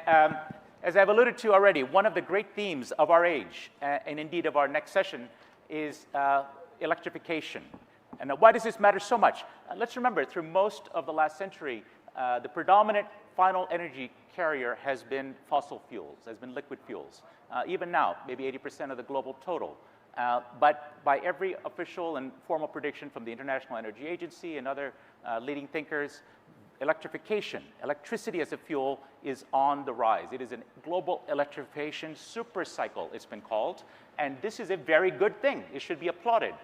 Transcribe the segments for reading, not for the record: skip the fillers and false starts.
As I've alluded to already, one of the great themes of our age, and indeed of our next session, is electrification. And why does this matter so much? Let's remember, through most of the last century, the predominant final energy carrier has been fossil fuels, has been liquid fuels. Even now, maybe 80% of the global total. But by every official and formal prediction from the International Energy Agency and other leading thinkers, electrification, electricity as a fuel, is on the rise. It is a global electrification super cycle, it's been called. And this is a very good thing. It should be applauded.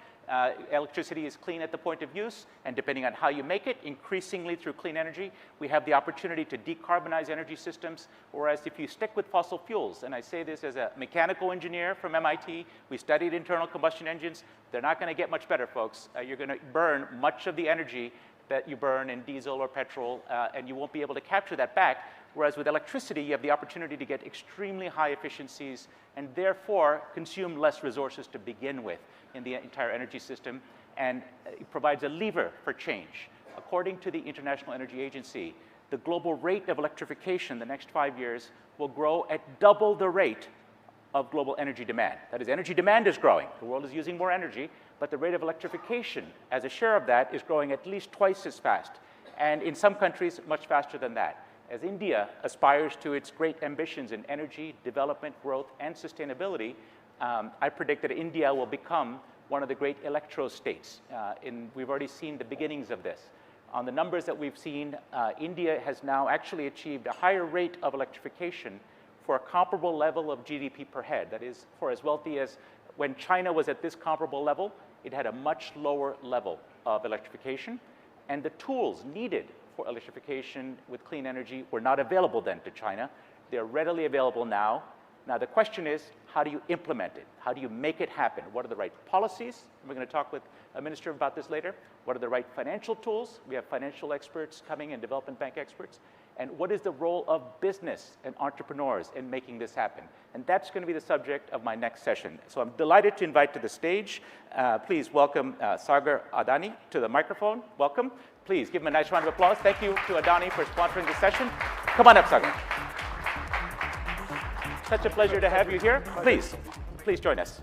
Electricity is clean at the point of use, and depending on how you make it, increasingly through clean energy, we have the opportunity to decarbonize energy systems, whereas if you stick with fossil fuels, and I say this as a mechanical engineer from MIT, we studied internal combustion engines, they're not going to get much better, folks. You're going to burn much of the energy that you burn in diesel or petrol, and you won't be able to capture that back. Whereas with electricity, you have the opportunity to get extremely high efficiencies and therefore consume less resources to begin with in the entire energy system, and it provides a lever for change. According to the International Energy Agency, the global rate of electrification in the next 5 years will grow at double the rate of global energy demand. That is, energy demand is growing. The world is using more energy, but the rate of electrification as a share of that is growing at least twice as fast, and in some countries, much faster than that. As India aspires to its great ambitions in energy, development, growth, and sustainability, I predict that India will become one of the great electro-states. We've already seen the beginnings of this. On the numbers that we've seen, India has now actually achieved a higher rate of electrification for a comparable level of GDP per head. That is, for as wealthy as when China was at this comparable level, it had a much lower level of electrification. And the tools needed for electrification with clean energy were not available then to China. They're readily available now. Now the question is, how do you implement it? How do you make it happen? What are the right policies? We're going to talk with a minister about this later. What are the right financial tools? We have financial experts coming and development bank experts. And what is the role of business and entrepreneurs in making this happen? And that's going to be the subject of my next session. So I'm delighted to invite to the stage, please welcome Sagar Adani to the microphone. Welcome. Please give him a nice round of applause. Thank you to Adani for sponsoring this session. Come on up, Sagar. Such a pleasure to have you here. Please join us.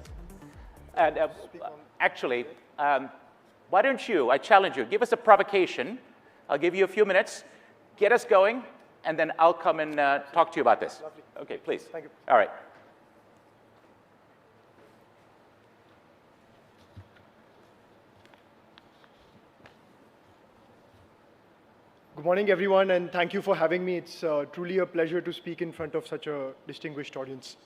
And actually, why don't you, I challenge you, give us a provocation. I'll give you a few minutes. Get us going, and then I'll come and talk to you about this. Lovely. Okay, please. Thank you. All right. Good morning, everyone, and thank you for having me. It's truly a pleasure to speak in front of such a distinguished audience.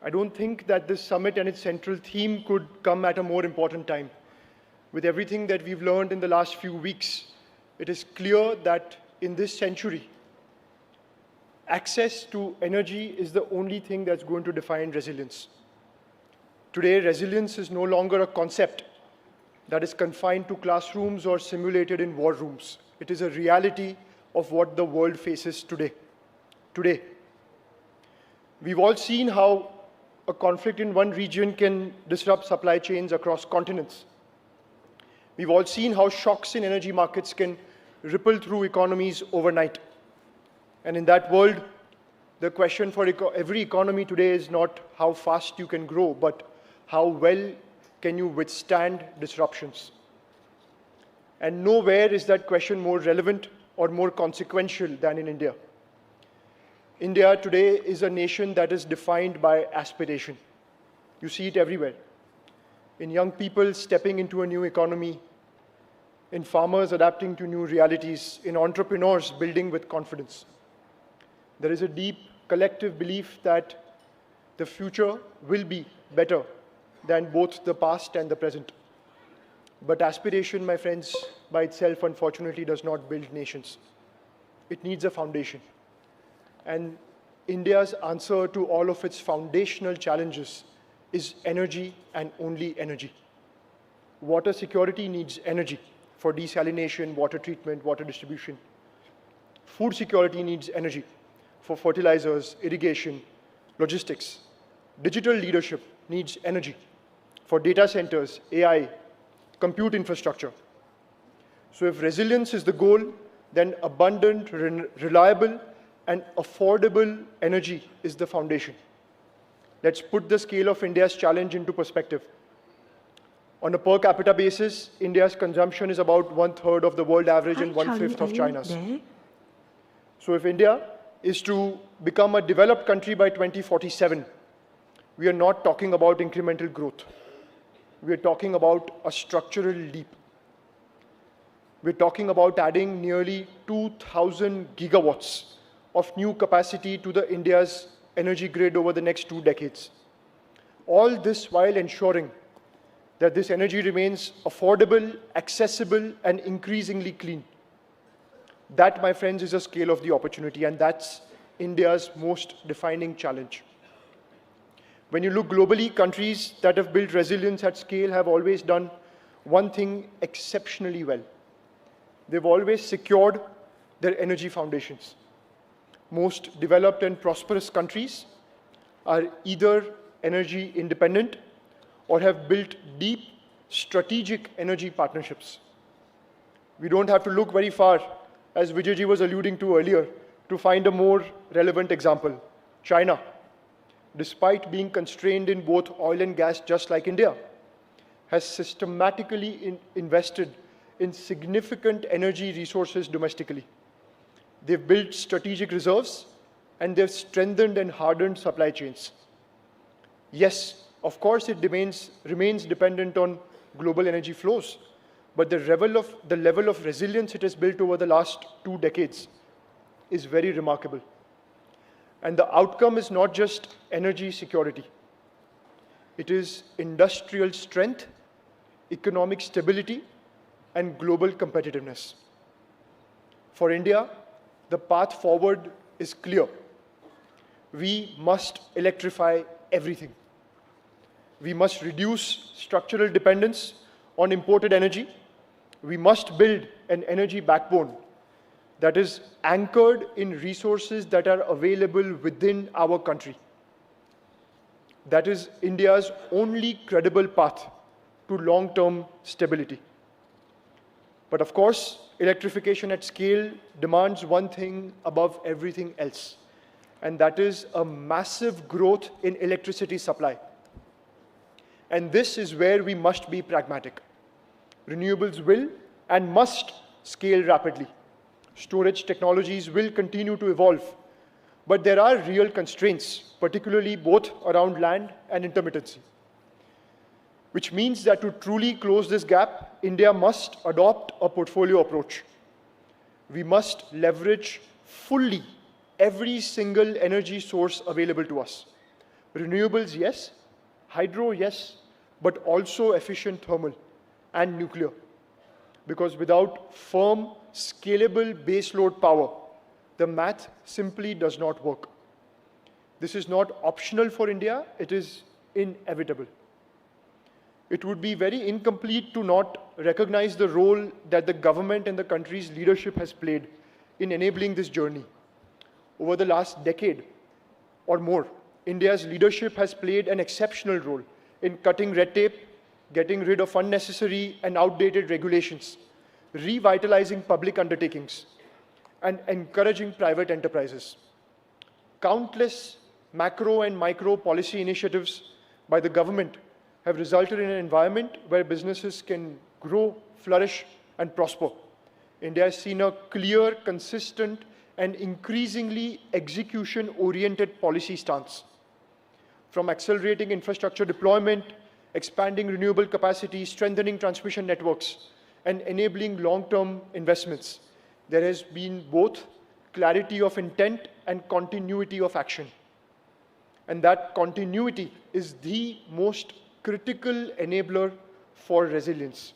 I don't think that this summit and its central theme could come at a more important time. With everything that we've learned in the last few weeks, it is clear that in this century, access to energy is the only thing that's going to define resilience. Today, resilience is no longer a concept that is confined to classrooms or simulated in war rooms. It is a reality of what the world faces today. We've all seen how a conflict in one region can disrupt supply chains across continents. We've all seen how shocks in energy markets can ripple through economies overnight. And in that world, the question for every economy today is not how fast you can grow, but how well can you withstand disruptions. And nowhere is that question more relevant or more consequential than in India. India today is a nation that is defined by aspiration. You see it everywhere. In young people stepping into a new economy, in farmers adapting to new realities, in entrepreneurs building with confidence. There is a deep collective belief that the future will be better than both the past and the present. But aspiration, my friends, by itself, unfortunately, does not build nations. It needs a foundation. And India's answer to all of its foundational challenges is energy and only energy. Water security needs energy for desalination, water treatment, water distribution. Food security needs energy for fertilizers, irrigation, logistics. Digital leadership needs energy for data centers, AI, compute infrastructure. So if resilience is the goal, then abundant, reliable, and affordable energy is the foundation. Let's put the scale of India's challenge into perspective. On a per capita basis, India's consumption is about 1/3 of the world average and 1/5 of China's. So if India is to become a developed country by 2047, we are not talking about incremental growth. We are talking about a structural leap. We're talking about adding nearly 2,000 gigawatts of new capacity to the India's energy grid over the next 2 decades. All this while ensuring that this energy remains affordable, accessible, and increasingly clean. That, my friends, is the scale of the opportunity, and that's India's most defining challenge. When you look globally, countries that have built resilience at scale have always done one thing exceptionally well. They've always secured their energy foundations. Most developed and prosperous countries are either energy independent or have built deep strategic energy partnerships. We don't have to look very far, as Vijayji was alluding to earlier, to find a more relevant example. China, despite being constrained in both oil and gas just like India, has systematically invested in significant energy resources domestically. They've built strategic reserves and they've strengthened and hardened supply chains. Yes, of course, it remains dependent on global energy flows, but the level of resilience it has built over the last 2 decades is very remarkable. And the outcome is not just energy security. It is industrial strength, economic stability, and global competitiveness. For India, the path forward is clear. We must electrify everything. We must reduce structural dependence on imported energy. We must build an energy backbone that is anchored in resources that are available within our country. That is India's only credible path to long-term stability. But of course, electrification at scale demands one thing above everything else, and that is a massive growth in electricity supply. And this is where we must be pragmatic. Renewables will and must scale rapidly. Storage technologies will continue to evolve, but there are real constraints, particularly both around land and intermittency. Which means that to truly close this gap, India must adopt a portfolio approach. We must leverage fully every single energy source available to us. Renewables, yes. Hydro, yes. But also efficient thermal and nuclear. Because without firm, scalable baseload power, the math simply does not work. This is not optional for India, it is inevitable. It would be very incomplete to not recognize the role that the government and the country's leadership has played in enabling this journey. Over the last decade or more, India's leadership has played an exceptional role in cutting red tape, getting rid of unnecessary and outdated regulations, revitalizing public undertakings, and encouraging private enterprises. Countless macro and micro policy initiatives by the government have resulted in an environment where businesses can grow, flourish, and prosper. India has seen a clear, consistent, and increasingly execution-oriented policy stance. From accelerating infrastructure deployment, expanding renewable capacity, strengthening transmission networks, and enabling long-term investments, there has been both clarity of intent and continuity of action. And that continuity is the most critical enabler for resilience.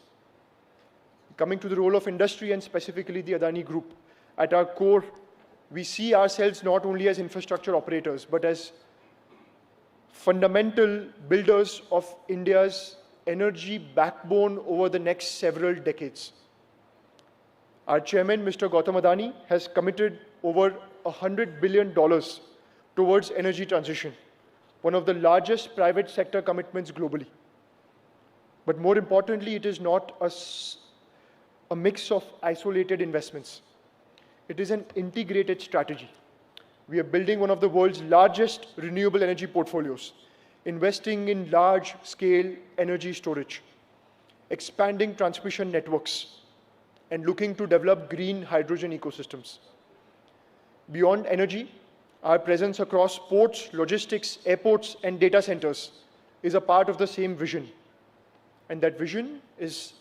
Coming to the role of industry and specifically the Adani Group, at our core, we see ourselves not only as infrastructure operators, but as fundamental builders of India's energy backbone over the next several decades. Our chairman, Mr. Gautam Adani, has committed over $100 billion towards energy transition, one of the largest private sector commitments globally. But more importantly, it is not a mix of isolated investments. It is an integrated strategy. We are building one of the world's largest renewable energy portfolios, investing in large-scale energy storage, expanding transmission networks, and looking to develop green hydrogen ecosystems. Beyond energy, our presence across ports, logistics, airports, and data centers is a part of the same vision. And that vision is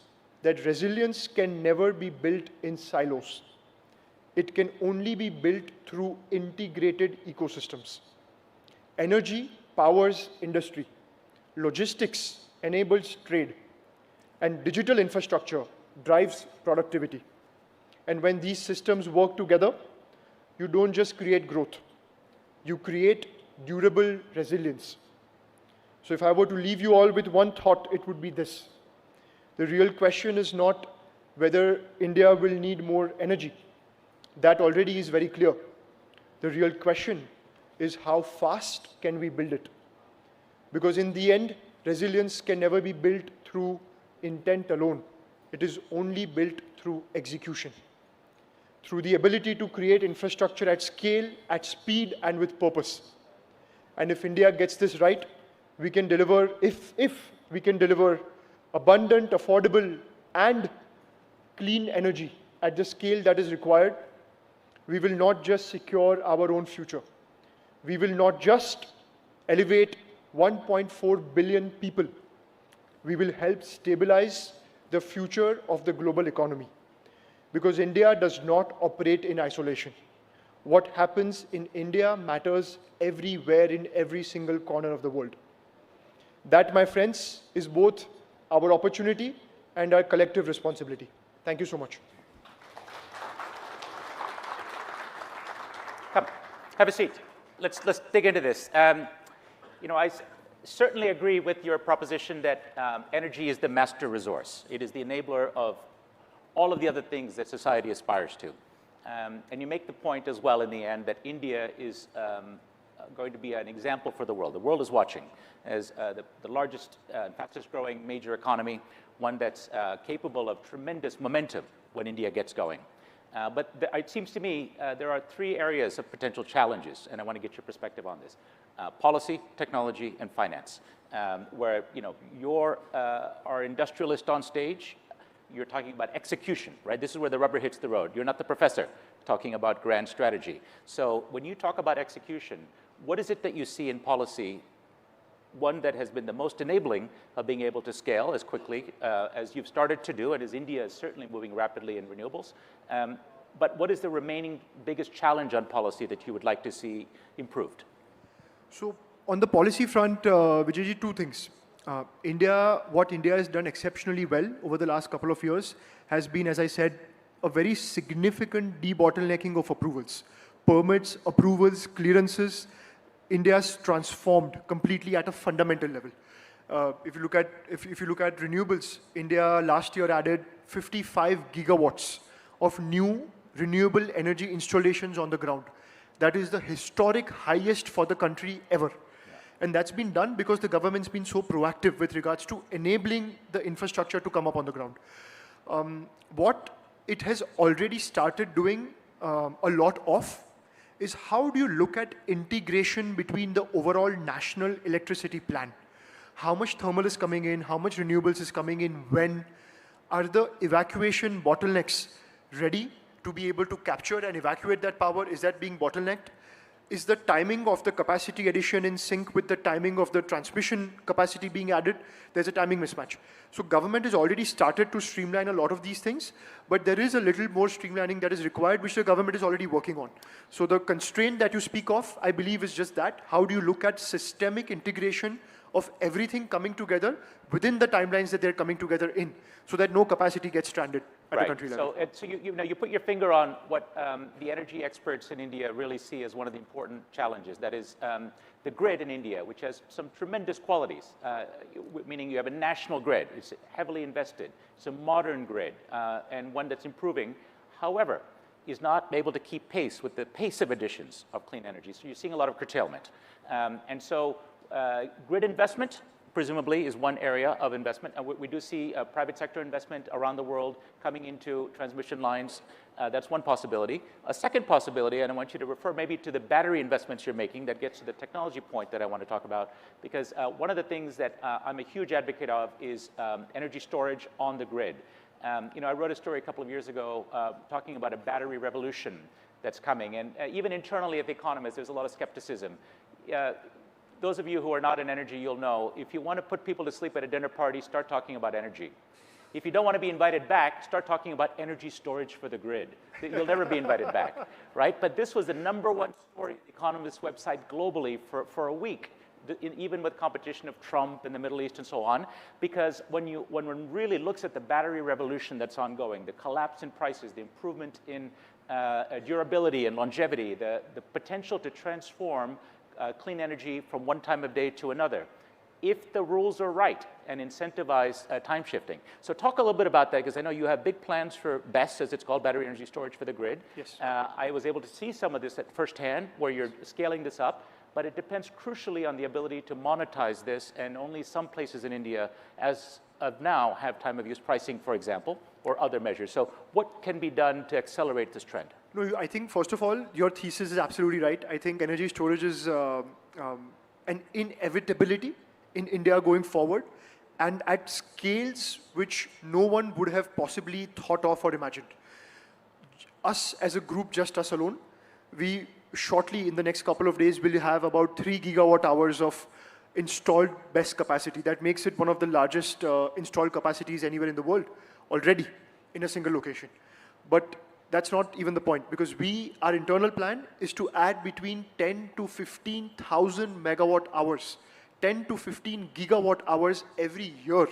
that resilience can never be built in silos. It can only be built through integrated ecosystems. Energy powers industry, logistics enables trade, and digital infrastructure drives productivity. And when these systems work together, you don't just create growth, you create durable resilience. So if I were to leave you all with one thought, it would be this. The real question is not whether India will need more energy. That already is very clear. The real question is how fast can we build it? Because in the end, resilience can never be built through intent alone. It is only built through execution, through the ability to create infrastructure at scale, at speed, and with purpose. And if India gets this right, we can deliver, if we can deliver abundant, affordable, and clean energy at the scale that is required, we will not just secure our own future. We will not just elevate 1.4 billion people. We will help stabilize the future of the global economy. Because India does not operate in isolation. What happens in India matters everywhere in every single corner of the world. That, my friends, is both our opportunity and our collective responsibility. Thank you so much. Come, have a seat. Let's dig into this. I certainly agree with your proposition that energy is the master resource. It is the enabler of all of the other things that society aspires to. And you make the point as well in the end that India is going to be an example for the world. The world is watching as the largest, fastest growing major economy, one that's capable of tremendous momentum when India gets going. But it seems to me there are three areas of potential challenges, and I want to get your perspective on this. Policy, technology, and finance, where you're our industrialist on stage. You're talking about execution, right? This is where the rubber hits the road. You're not the professor talking about grand strategy. So when you talk about execution, what is it that you see in policy, one that has been the most enabling of being able to scale as quickly as you've started to do, and as India is certainly moving rapidly in renewables? But what is the remaining biggest challenge on policy that you would like to see improved? So on the policy front, Vijayji, two things. What India has done exceptionally well over the last couple of years has been, as I said, a very significant debottlenecking of approvals. Permits, approvals, clearances, India's transformed completely at a fundamental level. If you look at renewables, India last year added 55 gigawatts of new renewable energy installations on the ground. That is the historic highest for the country ever. Yeah. And that's been done because the government's been so proactive with regards to enabling the infrastructure to come up on the ground. What it has already started doing a lot of is how do you look at integration between the overall national electricity plan? How much thermal is coming in, how much renewables is coming in, when? Are the evacuation bottlenecks ready to be able to capture and evacuate that power? Is that being bottlenecked? Is the timing of the capacity addition in sync with the timing of the transmission capacity being added? There's a timing mismatch. So government has already started to streamline a lot of these things, but there is a little more streamlining that is required, which the government is already working on. So the constraint that you speak of, I believe, is just that. How do you look at systemic integration of everything coming together within the timelines that they're coming together in, so that no capacity gets stranded at the country level? So you put your finger on what the energy experts in India really see as one of the important challenges. That is the grid in India, which has some tremendous qualities, meaning you have a national grid. It's heavily invested. It's a modern grid, and one that's improving. However, is not able to keep pace with the pace of additions of clean energy. So you're seeing a lot of curtailment. And so grid investment, presumably is one area of investment. We do see private sector investment around the world coming into transmission lines. That's one possibility. A second possibility, and I want you to refer maybe to the battery investments you're making, that gets to the technology point that I want to talk about, because one of the things that I'm a huge advocate of is energy storage on the grid. I wrote a story a couple of years ago talking about a battery revolution that's coming, and even internally at The Economist, there's a lot of skepticism. Those of you who are not in energy, you'll know, if you want to put people to sleep at a dinner party, start talking about energy. If you don't want to be invited back, start talking about energy storage for the grid. You'll never be invited back, right? But this was the #1 story on The Economist's website globally for a week, even with competition of Trump in the Middle East and so on, because when one really looks at the battery revolution that's ongoing, the collapse in prices, the improvement in durability and longevity, the potential to transform clean energy from one time of day to another, if the rules are right and incentivize time shifting. So talk a little bit about that, because I know you have big plans for BESS, as it's called, battery energy storage for the grid. Yes. I was able to see some of this at firsthand, where you're scaling this up, but it depends crucially on the ability to monetize this, and only some places in India, as of now, have time of use pricing, for example, or other measures. So what can be done to accelerate this trend? No, I think, first of all, your thesis is absolutely right. I think energy storage is an inevitability in India going forward, and at scales which no one would have possibly thought of or imagined. Us as a group, just us alone, we shortly, in the next couple of days, will have about 3 gigawatt hours of installed BESS capacity. That makes it one of the largest installed capacities anywhere in the world already in a single location. But that's not even the point, because our internal plan is to add between 10 to 15,000 megawatt hours, 10 to 15 gigawatt hours every year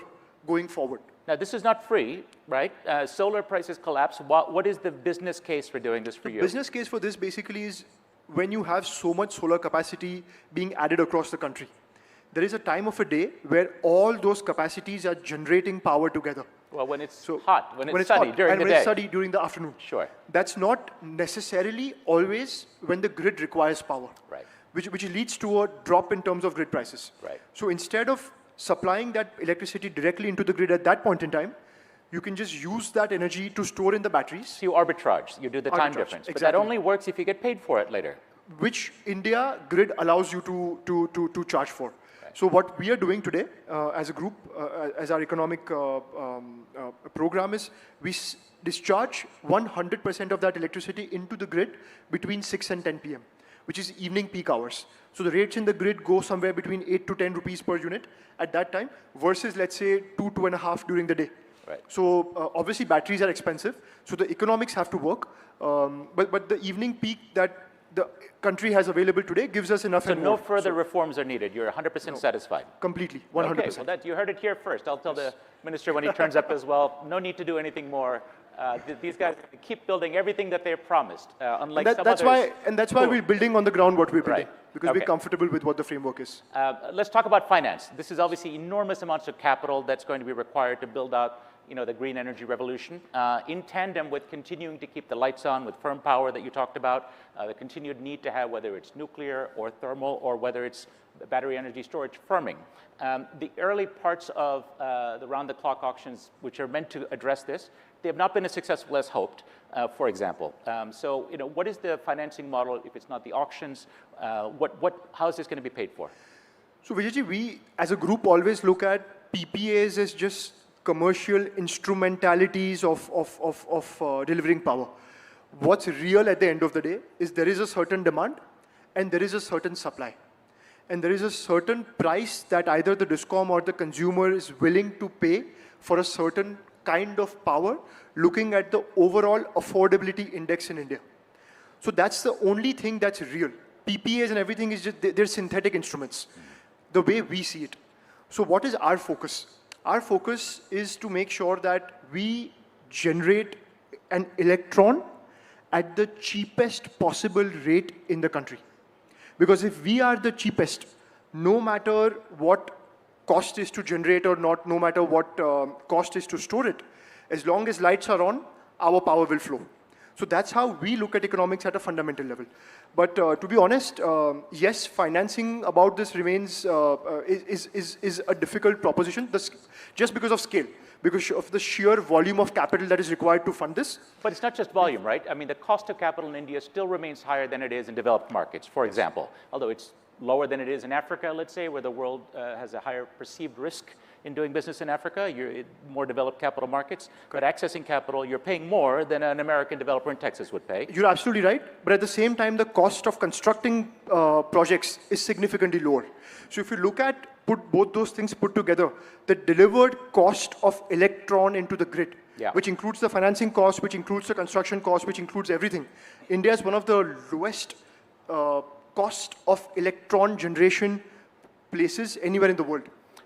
going forward. Now, this is not free, right? Solar prices collapse. What is the business case for doing this for you? The business case for this basically is when you have so much solar capacity being added across the country. There is a time of a day where all those capacities are generating power together. Well, when it's hot, when it's sunny, during the day. And when it's sunny during the afternoon. Sure. That's not necessarily always when the grid requires power. Right. Which leads to a drop in terms of grid prices. Right. So instead of supplying that electricity directly into the grid at that point in time, you can just use that energy to store in the batteries. So you arbitrage, you do the time difference. Exactly. But that only works if you get paid for it later. Which India grid allows you to charge for. Right. So what we are doing today as a group, as our economic program is, we discharge 100% of that electricity into the grid between 6 and 10 p.m., which is evening peak hours. So the rates in the grid go somewhere between 8 to 10 rupees per unit at that time, versus, let's say, 2.5 during the day. Right. So obviously batteries are expensive, so the economics have to work. But the evening peak that the country has available today gives us enough. So no further reforms are needed. You're 100% satisfied. Completely, 100%. Okay, well, you heard it here first. I'll tell the minister when he turns up as well. No need to do anything more. These guys keep building everything that they've promised, unlike some others. That's why we're building on the ground what we're building, right. Because we're comfortable with what the framework is. Let's talk about finance. This is obviously enormous amounts of capital that's going to be required to build out the green energy revolution, in tandem with continuing to keep the lights on with firm power that you talked about, the continued need to have, whether it's nuclear or thermal or whether it's battery energy storage, firming. The early parts of the round-the-clock auctions, which are meant to address this, they have not been as successful as hoped, for example. So, what is the financing model if it's not the auctions? How is this going to be paid for? So, Vijayji, we as a group always look at PPAs as just commercial instrumentalities of delivering power. What's real at the end of the day is there is a certain demand and there is a certain supply. And there is a certain price that either the DISCOM or the consumer is willing to pay for a certain kind of power, looking at the overall affordability index in India. So that's the only thing that's real. PPAs and everything is just, they're synthetic instruments, the way we see it. So what is our focus? Our focus is to make sure that we generate an electron at the cheapest possible rate in the country. Because if we are the cheapest, no matter what cost is to generate or not, no matter what cost is to store it, as long as lights are on, our power will flow. So that's how we look at economics at a fundamental level. But to be honest, yes, financing about this remains is a difficult proposition, just because of scale, because of the sheer volume of capital that is required to fund this. But it's not just volume, right? I mean, the cost of capital in India still remains higher than it is in developed markets, for example, although it's lower than it is in Africa, let's say, where the world has a higher perceived risk in doing business in Africa. You're in more developed capital markets, but accessing capital, you're paying more than an American developer in Texas would pay. You're absolutely right, but at the same time, the cost of constructing projects is significantly lower. So if you look at both those things put together, the delivered cost of electron into the grid, which includes the financing cost, which includes the construction cost, which includes everything. India is one of the lowest cost of electron generation places anywhere in the world.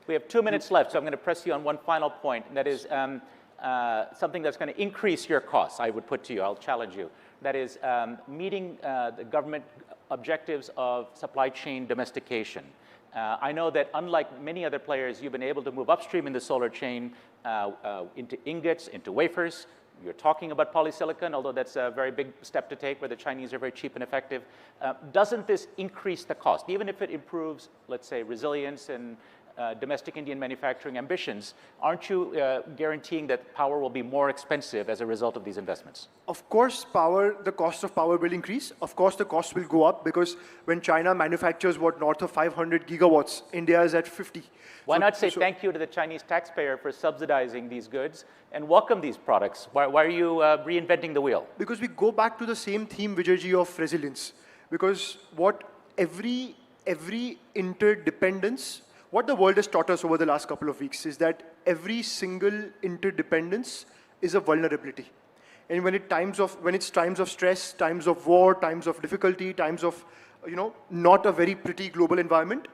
We have 2 minutes left, so I'm going to press you on one final point, and that is something that's going to increase your costs, I would put to you. I'll challenge you. That is meeting the government objectives of supply chain domestication. I know that unlike many other players, you've been able to move upstream in the solar chain into ingots, into wafers. You're talking about polysilicon, although that's a very big step to take where the Chinese are very cheap and effective. Doesn't this increase the cost? Even if it improves, let's say, resilience and domestic Indian manufacturing ambitions, aren't you guaranteeing that power will be more expensive as a result of these investments? Of course, the cost of power will increase. Of course, the cost will go up because when China manufactures north of 500 gigawatts, India is at 50. Why not say thank you to the Chinese taxpayer for subsidizing these goods and welcome these products? Why are you reinventing the wheel? Because we go back to the same theme, Vijayji, of resilience. Because what every interdependence, what the world has taught us over the last couple of weeks is that every single interdependence is a vulnerability. And when it's times of stress, times of war, times of difficulty, times of not a very pretty global environment,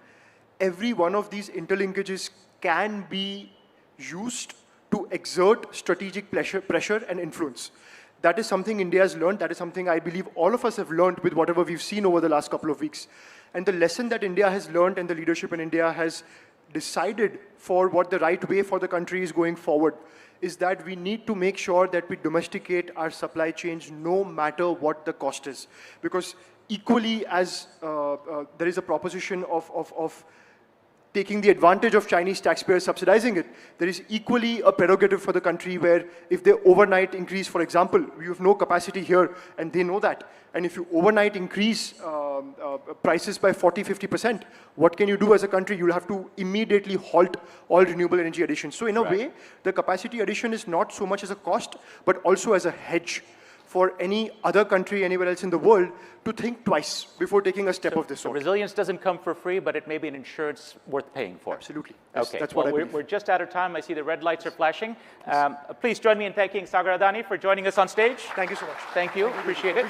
every one of these interlinkages can be used to exert strategic pressure and influence. That is something India has learned. That is something I believe all of us have learned with whatever we've seen over the last couple of weeks. And the lesson that India has learned and the leadership in India has decided for what the right way for the country is going forward is that we need to make sure that we domesticate our supply chains no matter what the cost is. Because equally as there is a proposition of taking the advantage of Chinese taxpayers subsidizing it, there is equally a prerogative for the country where if they overnight increase, for example, we have no capacity here and they know that. And if you overnight increase prices by 40, 50%, what can you do as a country? You'll have to immediately halt all renewable energy additions. So in a way, the capacity addition is not so much as a cost, but also as a hedge for any other country anywhere else in the world to think twice before taking a step of this sort. Resilience doesn't come for free, but it may be an insurance worth paying for. Absolutely. Okay. That's what I believe. We're just out of time. I see the red lights are flashing. Please join me in thanking Sagar Adani for joining us on stage. Thank you so much. Thank you. Appreciate it.